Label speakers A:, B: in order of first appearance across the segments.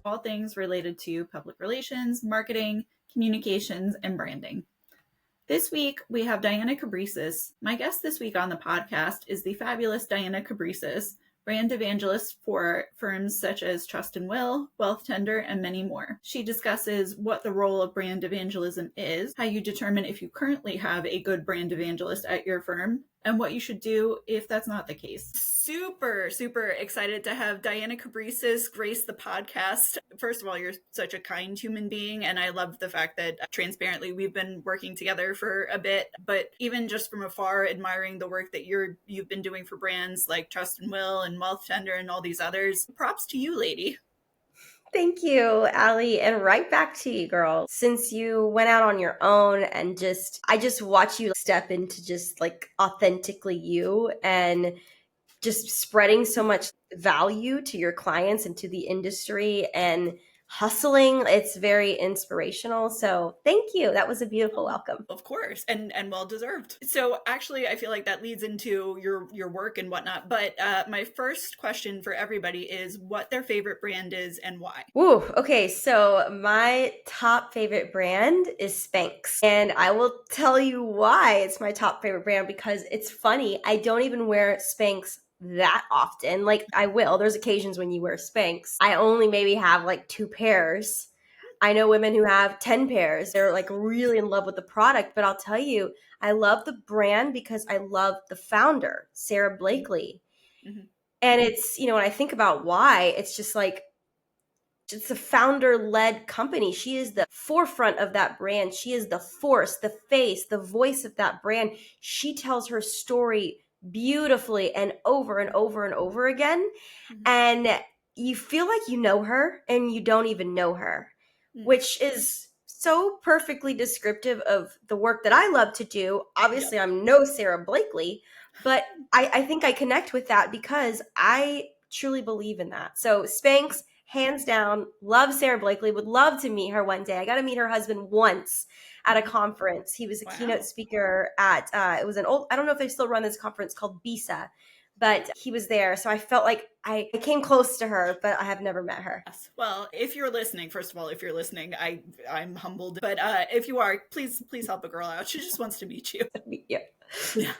A: all things related to public relations, marketing, communications, and branding. This week, we have Diana Cabrices. My guest this week on the podcast is the fabulous Diana Cabrices, brand evangelist for firms such as Trust and Will, Wealth Tender, and many more. She discusses what the role of brand evangelism is, how you determine if you currently have a good brand evangelist at your firm, and what you should do if that's not the case. Super excited to have Diana Cabrices grace the podcast. First of all, you're such a kind human being, and I love the fact that transparently we've been working together for a bit, but even just from afar, admiring the work that you've been doing for brands like Trust and Will and Wealth Tender and all these others. Props to you, lady.
B: Thank you, Allie. And right back to you, girl. Since you went out on your own and I just watch you step into just like authentically you and just spreading so much value to your clients and to the industry and hustling. It's very inspirational. So thank you. That was a beautiful welcome.
A: Of course, and well deserved. So actually, I feel like that leads into your work and whatnot. But my first question for everybody is what their favorite brand is and why.
B: Ooh, okay. So my top favorite brand is Spanx. And I will tell you why it's my top favorite brand, because it's funny. I don't even wear Spanx that often. Like I will. There's occasions when you wear Spanx. I only maybe have like 2 pairs. I know women who have 10 pairs. They're like really in love with the product. But I'll tell you, I love the brand because I love the founder, Sarah Blakely. Mm-hmm. And it's, when I think about why, it's just like, it's a founder-led company. She is the forefront of that brand. She is the force, the face, the voice of that brand. She tells her story beautifully and over and over and over again. Mm-hmm. And you feel like you know her and you don't even know her, which is so perfectly descriptive of the work that I love to do. Obviously, I'm no Sarah Blakely, but I think I connect with that because I truly believe in that. So Spanx, hands down, love Sarah Blakely, would love to meet her one day. I got to meet her husband once at a conference. He was a keynote speaker at, it was an old, I don't know if they still run this conference called BISA, but he was there. So I felt like I came close to her, but I have never met her.
A: Yes. Well, if you're listening, first of all, if you're listening, I'm humbled. But if you are, please help a girl out. She just wants to meet you.
B: Yeah.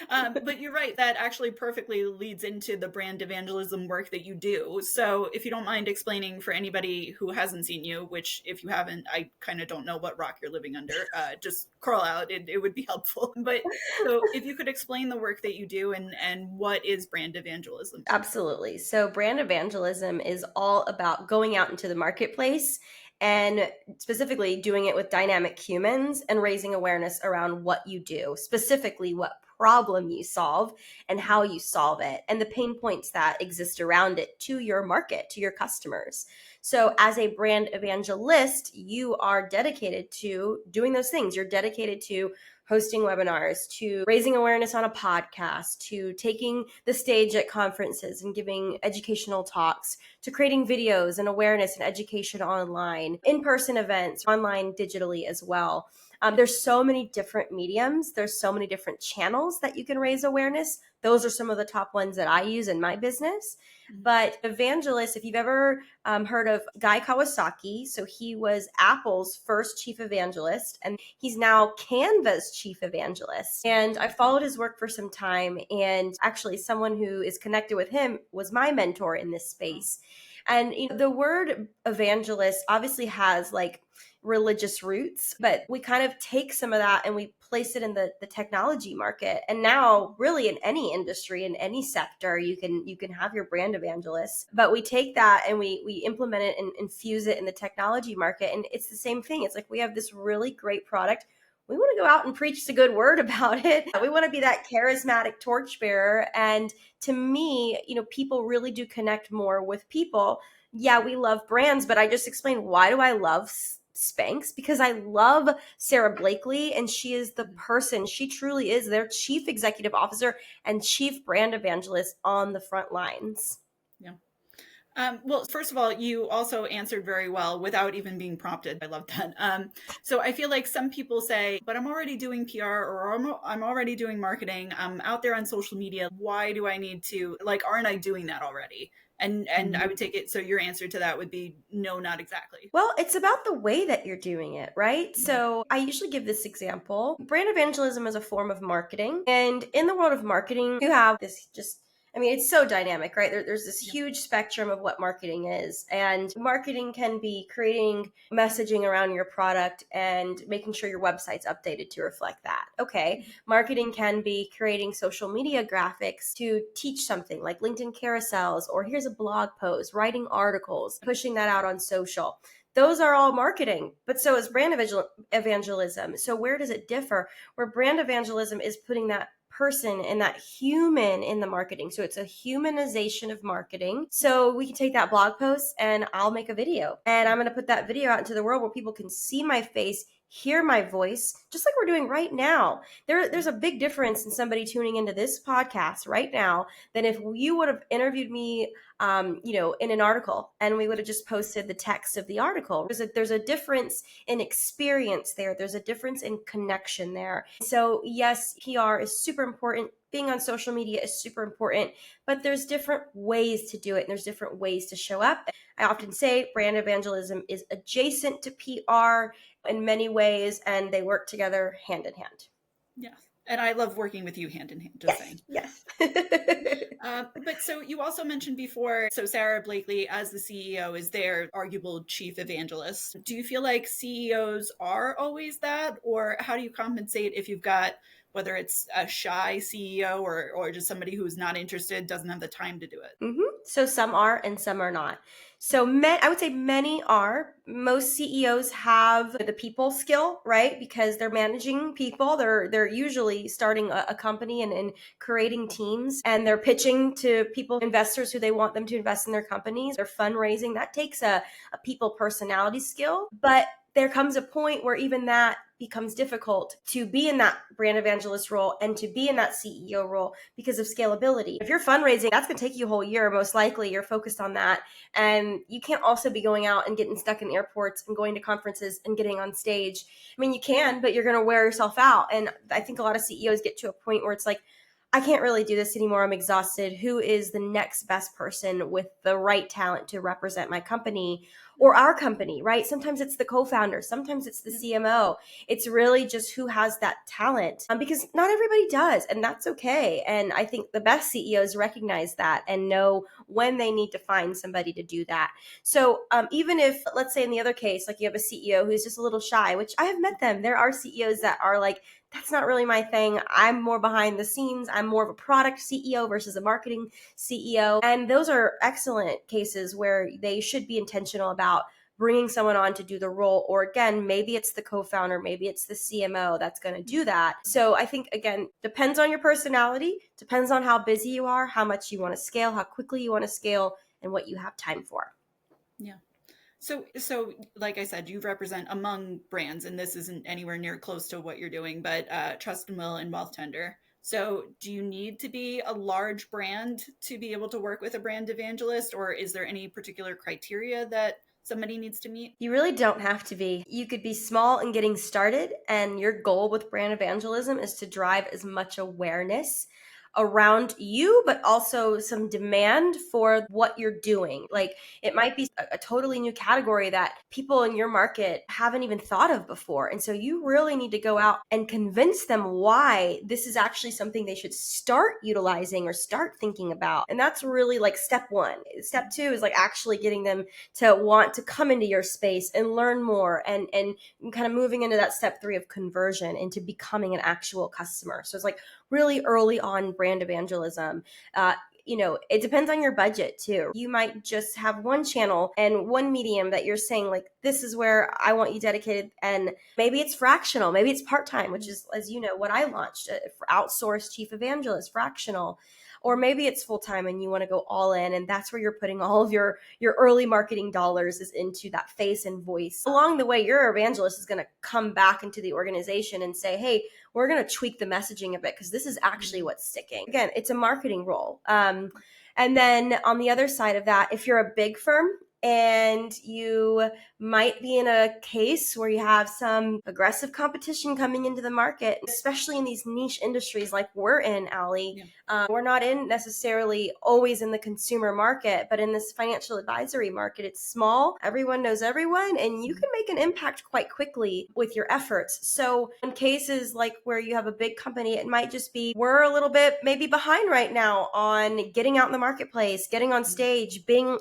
A: But you're right. That actually perfectly leads into the brand evangelism work that you do. So if you don't mind explaining for anybody who hasn't seen you, which if you haven't, I kind of don't know what rock you're living under, just crawl out. It would be helpful. But so if you could explain the work that you do and what is brand evangelism?
B: Absolutely. So brand evangelism is all about going out into the marketplace and specifically doing it with dynamic humans and raising awareness around what you do, specifically what problem you solve and how you solve it and the pain points that exist around it to your market, to your customers. So as a brand evangelist, you are dedicated to doing those things. You're dedicated to hosting webinars, to raising awareness on a podcast, to taking the stage at conferences and giving educational talks, to creating videos and awareness and education online, in-person events, online digitally as well. There's so many different mediums. There's so many different channels that you can raise awareness. Those are some of the top ones that I use in my business. But Evangelist, if you've ever heard of Guy Kawasaki, so he was Apple's first chief evangelist, and he's now Canva's chief evangelist. And I followed his work for some time, and actually someone who is connected with him was my mentor in this space. And the word evangelist obviously has like religious roots, but we kind of take some of that and we place it in the technology market. And now really in any industry, in any sector, you can have your brand evangelist, but we take that and we implement it and infuse it in the technology market. And it's the same thing. It's like we have this really great product. We want to go out and preach the good word about it. We want to be that charismatic torchbearer. And to me, people really do connect more with people. Yeah, we love brands, but I just explained, why do I love Spanx? Because I love Sarah Blakely, and she is the person. She truly is their chief executive officer and chief brand evangelist on the front lines.
A: Yeah. Well, first of all, you also answered very well without even being prompted. I love that. So I feel like some people say, but I'm already doing PR or I'm already doing marketing. I'm out there on social media. Why do I need to, like, aren't I doing that already? And I would take it. So your answer to that would be no, not exactly.
B: Well, it's about the way that you're doing it, right? So I usually give this example. Brand evangelism is a form of marketing. And in the world of marketing, you have this just, I mean, it's so dynamic, right? There's this
A: Yeah.
B: huge spectrum of what marketing is. And marketing can be creating messaging around your product and making sure your website's updated to reflect that. Okay. Marketing can be creating social media graphics to teach something like LinkedIn carousels, or here's a blog post, writing articles, pushing that out on social. Those are all marketing, but so is brand evangelism. So where does it differ? Where brand evangelism is putting that person and that human in the marketing. So it's a humanization of marketing. So we can take that blog post and I'll make a video, and I'm going to put that video out into the world where people can see my face, hear my voice, just like we're doing right now. There's a big difference in somebody tuning into this podcast right now than if you would have interviewed me in an article, and we would have just posted the text of the article. There's a difference in experience there. There's a difference in connection there. So yes, PR is super important. Being on social media is super important, but there's different ways to do it, and there's different ways to show up. I often say brand evangelism is adjacent to PR in many ways, and they work together hand in hand.
A: Yeah. And I love working with you hand in hand, just saying.
B: Yes.
A: But so you also mentioned before, so Sarah Blakely, as the CEO, is their arguable chief evangelist. Do you feel like CEOs are always that? Or how do you compensate if you've got, whether it's a shy CEO or just somebody who's not interested, doesn't have the time to do it?
B: So some are and some are not. So I would say many are. Most CEOs have the people skill, right? Because they're managing people. They're usually starting a company and creating teams, and they're pitching to people, investors who they want them to invest in their companies. They're fundraising. That takes a people personality skill. But there comes a point where even that becomes difficult to be in that brand evangelist role and to be in that CEO role because of scalability. If you're fundraising, that's going to take you a whole year. Most likely you're focused on that. And you can't also be going out and getting stuck in airports and going to conferences and getting on stage. I mean, you can, but you're going to wear yourself out. And I think a lot of CEOs get to a point where it's like, I can't really do this anymore. I'm exhausted. Who is the next best person with the right talent to represent my company or our company, right? Sometimes it's the co-founder. Sometimes it's the CMO. It's really just who has that talent, because not everybody does, and that's okay. And I think the best CEOs recognize that and know when they need to find somebody to do that. So even if, let's say in the other case, like you have a CEO who's just a little shy, which I have met them. There are CEOs that are like, that's not really my thing. I'm more behind the scenes. I'm more of a product CEO versus a marketing CEO. And those are excellent cases where they should be intentional about bringing someone on to do the role. Or again, maybe it's the co-founder, maybe it's the CMO that's going to do that. So I think, again, depends on your personality, depends on how busy you are, how much you want to scale, how quickly you want to scale, and what you have time for.
A: Yeah. So like I said, you represent among brands, and this isn't anywhere near close to what you're doing, but Trust and Will and Wealth Tender. So do you need to be a large brand to be able to work with a brand evangelist, or is there any particular criteria that somebody needs to meet?
B: You really don't have to be. You could be small and getting started, and your goal with brand evangelism is to drive as much awareness around you, but also some demand for what you're doing. Like it might be a totally new category that people in your market haven't even thought of before. And so you really need to go out and convince them why this is actually something they should start utilizing or start thinking about. And that's really like step one. Step two is like actually getting them to want to come into your space and learn more, and kind of moving into that step three of conversion into becoming an actual customer. So it's like really early on brand evangelism. It depends on your budget too. You might just have one channel and one medium that you're saying like, this is where I want you dedicated. And maybe it's fractional, maybe it's part-time, which is, as you know, what I launched for outsourced chief evangelist, fractional. Or maybe it's full-time and you want to go all in, and that's where you're putting all of your early marketing dollars is into that face and voice. Along the way, your evangelist is going to come back into the organization and say, hey, we're going to tweak the messaging a bit because this is actually what's sticking. Again, it's a marketing role. And then on the other side of that, if you're a big firm and you might be in a case where you have some aggressive competition coming into the market, especially in these niche industries like we're in, Allie. We're not in necessarily always in the consumer market, but in this financial advisory market, it's small. Everyone knows everyone, and you can make an impact quite quickly with your efforts. So in cases like where you have a big company, it might just be, we're a little bit maybe behind right now on getting out in the marketplace, getting on stage, being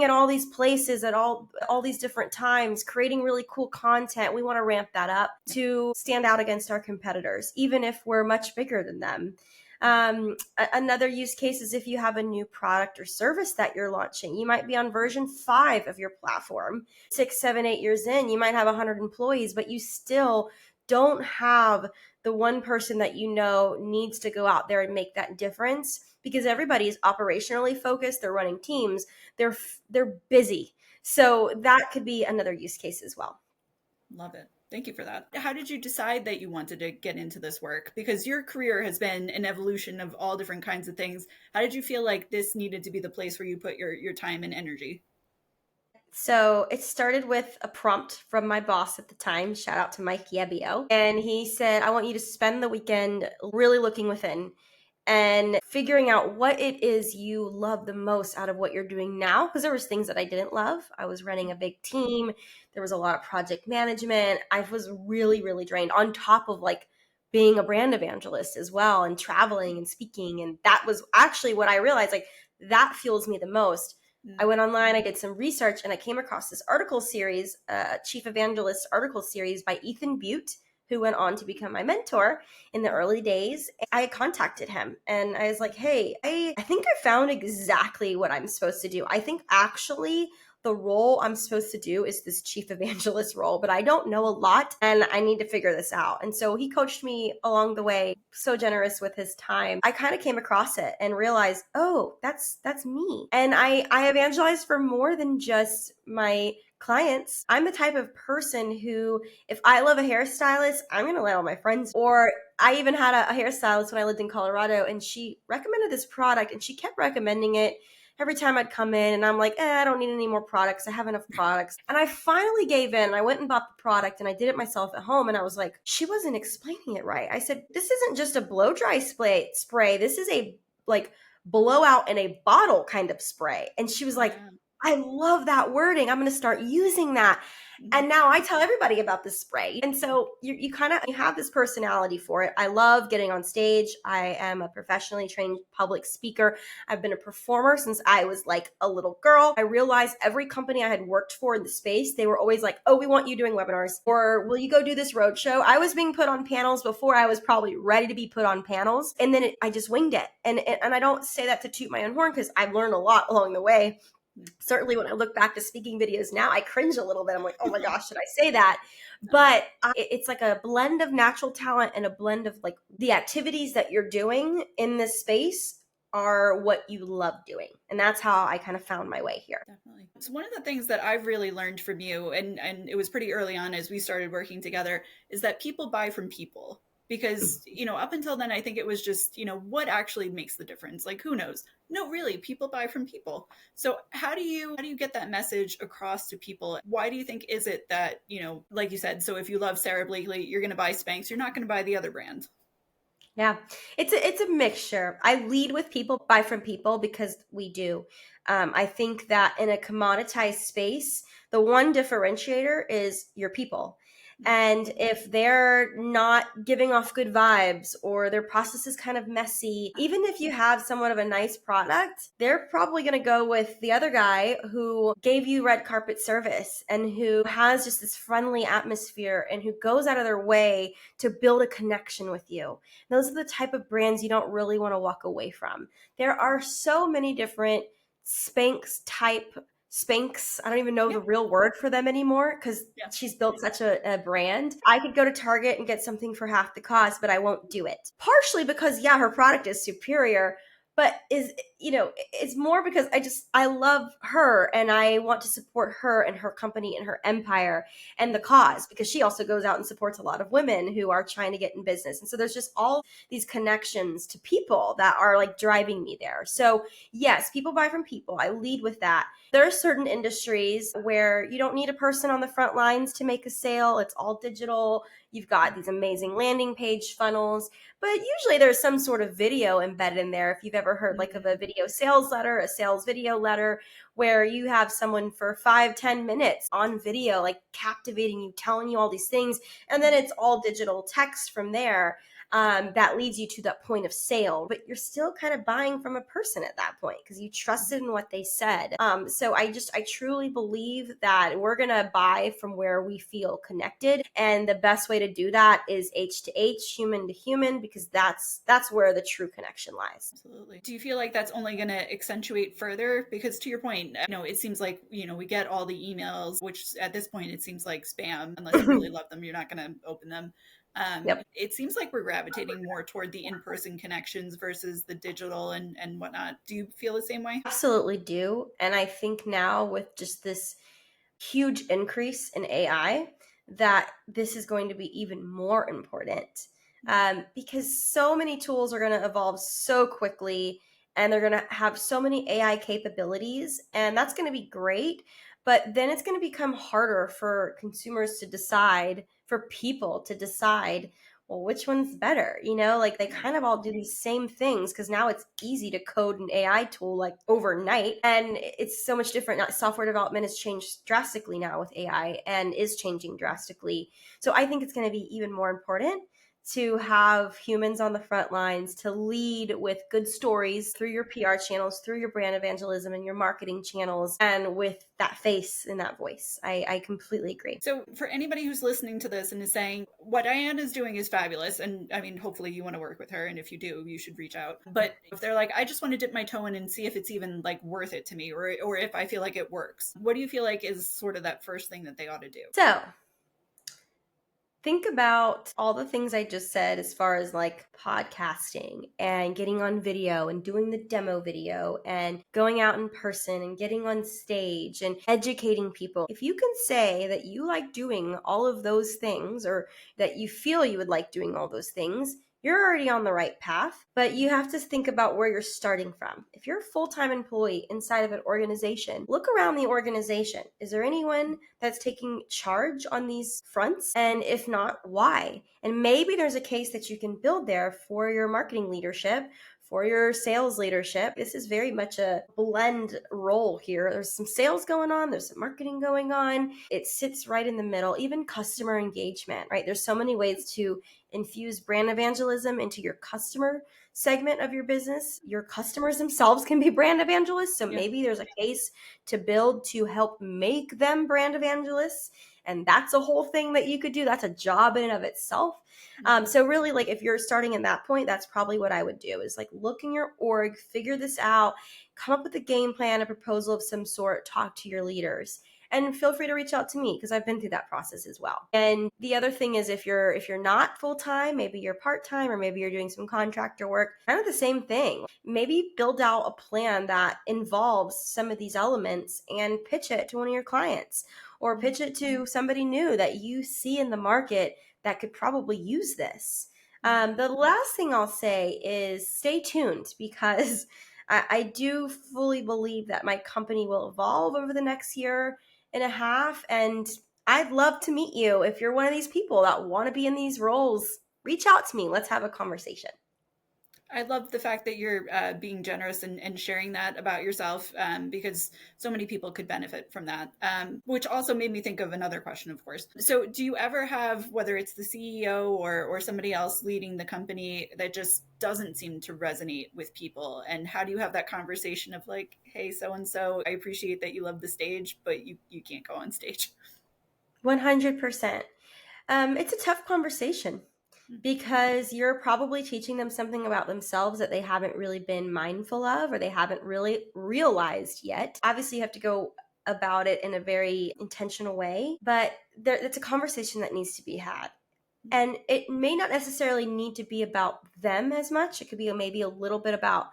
B: at all these places at all these different times, creating really cool content. We want to ramp that up to stand out against our competitors, even if we're much bigger than them. Another use case is if you have a new product or service that you're launching. You might be on version 5 of your platform. 6, 7, 8 years in, you might have 100 employees, but you still don't have the one person that you know needs to go out there and make that difference, because everybody is operationally focused. They're running teams. They're busy. So that could be another use case as well.
A: Love it. Thank you for that. How did you decide that you wanted to get into this work? Because your career has been an evolution of all different kinds of things. How did you feel like this needed to be the place where you put your time and energy?
B: So it started with a prompt from my boss at the time. Shout out to Mike Yebbio. And he said, I want you to spend the weekend really looking within and figuring out what it is you love the most out of what you're doing now. Because there was things that I didn't love. I was running a big team. There was a lot of project management. I was really, really drained on top of like being a brand evangelist as well, and traveling and speaking. And that was actually what I realized, like, that fuels me the most. I went online, I did some research, and I came across this article series, Chief Evangelist article series by Ethan Butte, who went on to become my mentor in the early days. I contacted him and I was like, hey, I think I found exactly what I'm supposed to do. I think actually the role I'm supposed to do is this chief evangelist role, but I don't know a lot and I need to figure this out. And so he coached me along the way, so generous with his time. I kind of came across it and realized, oh, that's me. And I evangelized for more than just my clients. I'm the type of person who, if I love a hairstylist, I'm going to let all my friends. Or I even had a hairstylist when I lived in Colorado, and she recommended this product and she kept recommending it every time I'd come in, and I'm like, I don't need any more products. I have enough products. And I finally gave in. I went and bought the product and I did it myself at home. And I was like, she wasn't explaining it right. I said, this isn't just a blow dry spray. This is a like blowout in a bottle kind of spray. And she was like, I love that wording. I'm going to start using that. And now I tell everybody about this spray. And so you have this personality for it. I love getting on stage. I am a professionally trained public speaker. I've been a performer since I was like a little girl. I realized every company I had worked for in the space, they were always like, oh, we want you doing webinars, or will you go do this roadshow? I was being put on panels before I was probably ready to be put on panels. And then I just winged it. And I don't say that to toot my own horn, because I've learned a lot along the way. Certainly when I look back to speaking videos now, I cringe a little bit. I'm like, oh my gosh, should I say that? But it's like a blend of natural talent and a blend of like the activities that you're doing in this space are what you love doing. And that's how I kind of found my way here.
A: Definitely. So one of the things that I've really learned from you, and it was pretty early on as we started working together, is that people buy from people. Because, up until then, I think it was just, what actually makes the difference? Like, who knows? No, really, people buy from people. So how do you get that message across to people? Why do you think is it that, like you said, so if you love Sarah Blakely, you're going to buy Spanx, you're not going to buy the other brand?
B: Yeah, it's a mixture. I lead with people, buy from people, because we do. I think that in a commoditized space, the one differentiator is your people. And if they're not giving off good vibes, or their process is kind of messy, even if you have somewhat of a nice product, they're probably going to go with the other guy who gave you red carpet service and who has just this friendly atmosphere and who goes out of their way to build a connection with you. Those are the type of brands you don't really want to walk away from. There are so many different Spanx, I don't even know the real word for them anymore, because she's built such a brand. I could go to Target and get something for half the cost, but I won't do it. Partially because, her product is superior, but it's more because I love her and I want to support her and her company and her empire and the cause, because she also goes out and supports a lot of women who are trying to get in business. And so there's just all these connections to people that are like driving me there. So yes, people buy from people. I lead with that. There are certain industries where you don't need a person on the front lines to make a sale. It's all digital. You've got these amazing landing page funnels, but usually there's some sort of video embedded in there. If you've ever heard like of a video sales letter, a sales video letter, where you have someone for 5-10 minutes on video, like captivating you, telling you all these things, and then it's all digital text from there. That leads you to that point of sale, but you're still kind of buying from a person at that point because you trusted in what they said. So I truly believe that we're going to buy from where we feel connected. And the best way to do that is H to H, human to human, because that's where the true connection lies.
A: Absolutely. Do you feel like that's only going to accentuate further? Because to your point, it seems like, we get all the emails, which at this point, it seems like spam. Unless you really love them, you're not going to open them.
B: Yep.
A: It seems like we're gravitating more toward the in-person connections versus the digital and whatnot. Do you feel the same way?
B: Absolutely do. And I think now with just this huge increase in AI, that this is going to be even more important, because so many tools are going to evolve so quickly and they're going to have so many AI capabilities, and that's going to be great. But then it's going to become harder for consumers to decide, for people to decide, well, which one's better? Like they kind of all do these same things because now it's easy to code an AI tool like overnight, and it's so much different. Now, software development has changed drastically now with AI and is changing drastically. So I think it's going to be even more important to have humans on the front lines to lead with good stories through your PR channels, through your brand evangelism and your marketing channels, and with that face and that voice. I completely agree.
A: So for anybody who's listening to this and is saying, what Diane is doing is fabulous, and I mean, hopefully you want to work with her, and if you do, you should reach out. But if they're like, I just want to dip my toe in and see if it's even like worth it to me, or if I feel like it works, what do you feel like is sort of that first thing that they ought to do?
B: So think about all the things I just said as far as like podcasting and getting on video and doing the demo video and going out in person and getting on stage and educating people. If you can say that you like doing all of those things, or that you feel you would like doing all those things, you're already on the right path. But you have to think about where you're starting from. If you're a full-time employee inside of an organization, look around the organization. Is there anyone that's taking charge on these fronts? And if not, why? And maybe there's a case that you can build there for your marketing leadership, for your sales leadership. This is very much a blend role here. There's some sales going on, there's some marketing going on. It sits right in the middle, even customer engagement, right? There's so many ways to infuse brand evangelism into your customer segment of your business. Your customers themselves can be brand evangelists. So maybe there's a case to build to help make them brand evangelists. And that's a whole thing that you could do. That's a job in and of itself. So really, like if you're starting at that point, that's probably what I would do, is like look in your org, figure this out, come up with a game plan, a proposal of some sort, talk to your leaders. And feel free to reach out to me because I've been through that process as well. And the other thing is, if you're not full-time, maybe you're part-time, or maybe you're doing some contractor work, kind of the same thing. Maybe build out a plan that involves some of these elements and pitch it to one of your clients, or pitch it to somebody new that you see in the market that could probably use this. The last thing I'll say is stay tuned, because I do fully believe that my company will evolve over the next year and a half, and I'd love to meet you. If you're one of these people that want to be in these roles, reach out to me. Let's have a conversation.
A: I love the fact that you're being generous and sharing that about yourself, because so many people could benefit from that, which also made me think of another question, of course. So do you ever have, whether it's the CEO or somebody else leading the company, that just doesn't seem to resonate with people? And how do you have that conversation of like, hey, so-and-so, I appreciate that you love the stage, but you can't go on stage?
B: 100%. It's a tough conversation, because you're probably teaching them something about themselves that they haven't really been mindful of, or they haven't really realized yet. Obviously, you have to go about it in a very intentional way, but it's a conversation that needs to be had. And it may not necessarily need to be about them as much. It could be maybe a little bit about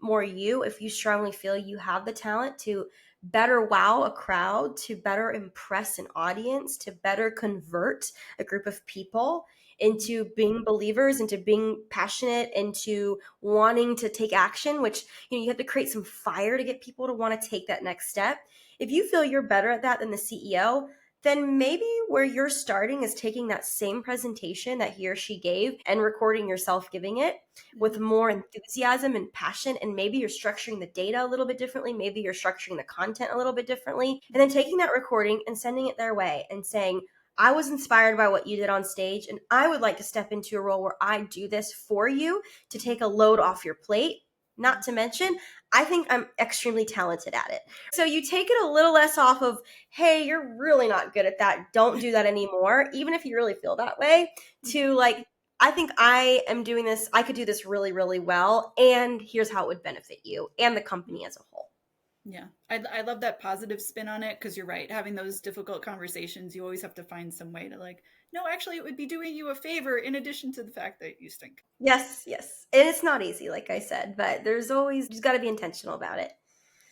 B: more you, if you strongly feel you have the talent to better wow a crowd, to better impress an audience, to better convert a group of people into being believers, into being passionate, into wanting to take action, which, you have to create some fire to get people to want to take that next step. If you feel you're better at that than the CEO, then maybe where you're starting is taking that same presentation that he or she gave and recording yourself giving it with more enthusiasm and passion. And maybe you're structuring the data a little bit differently. Maybe you're structuring the content a little bit differently. And then taking that recording and sending it their way and saying, I was inspired by what you did on stage, and I would like to step into a role where I do this for you to take a load off your plate. Not to mention, I think I'm extremely talented at it. So you take it a little less off of, hey, you're really not good at that, don't do that anymore, even if you really feel that way, to like, I think I am doing this, I could do this really, really well, and here's how it would benefit you and the company as a whole.
A: Yeah, I love that positive spin on it, because you're right. Having those difficult conversations, you always have to find some way to like, no, actually, it would be doing you a favor in addition to the fact that you stink.
B: Yes, yes. And it's not easy, like I said, but there's always, just got to be intentional about it.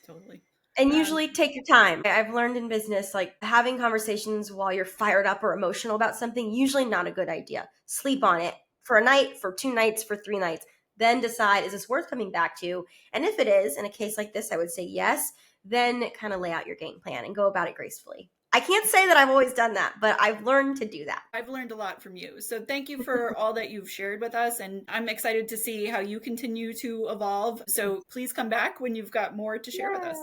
A: Totally.
B: And usually take your time. I've learned in business, like having conversations while you're fired up or emotional about something, usually not a good idea. Sleep on it for a night, for 2 nights, for 3 nights. Then decide, is this worth coming back to? And if it is, in a case like this, I would say yes. Then kind of lay out your game plan and go about it gracefully. I can't say that I've always done that, but I've learned to do that.
A: I've learned a lot from you. So thank you for all that you've shared with us. And I'm excited to see how you continue to evolve. So please come back when you've got more to share with us.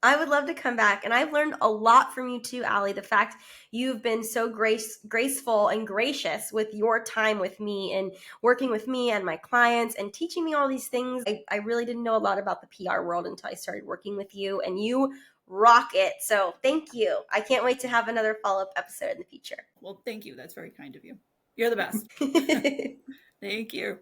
B: I would love to come back. And I've learned a lot from you too, Allie. The fact you've been so graceful and gracious with your time with me and working with me and my clients and teaching me all these things. I really didn't know a lot about the PR world until I started working with you, and you rock it. So thank you. I can't wait to have another follow-up episode in the future.
A: Well, thank you. That's very kind of you. You're the best. Thank you.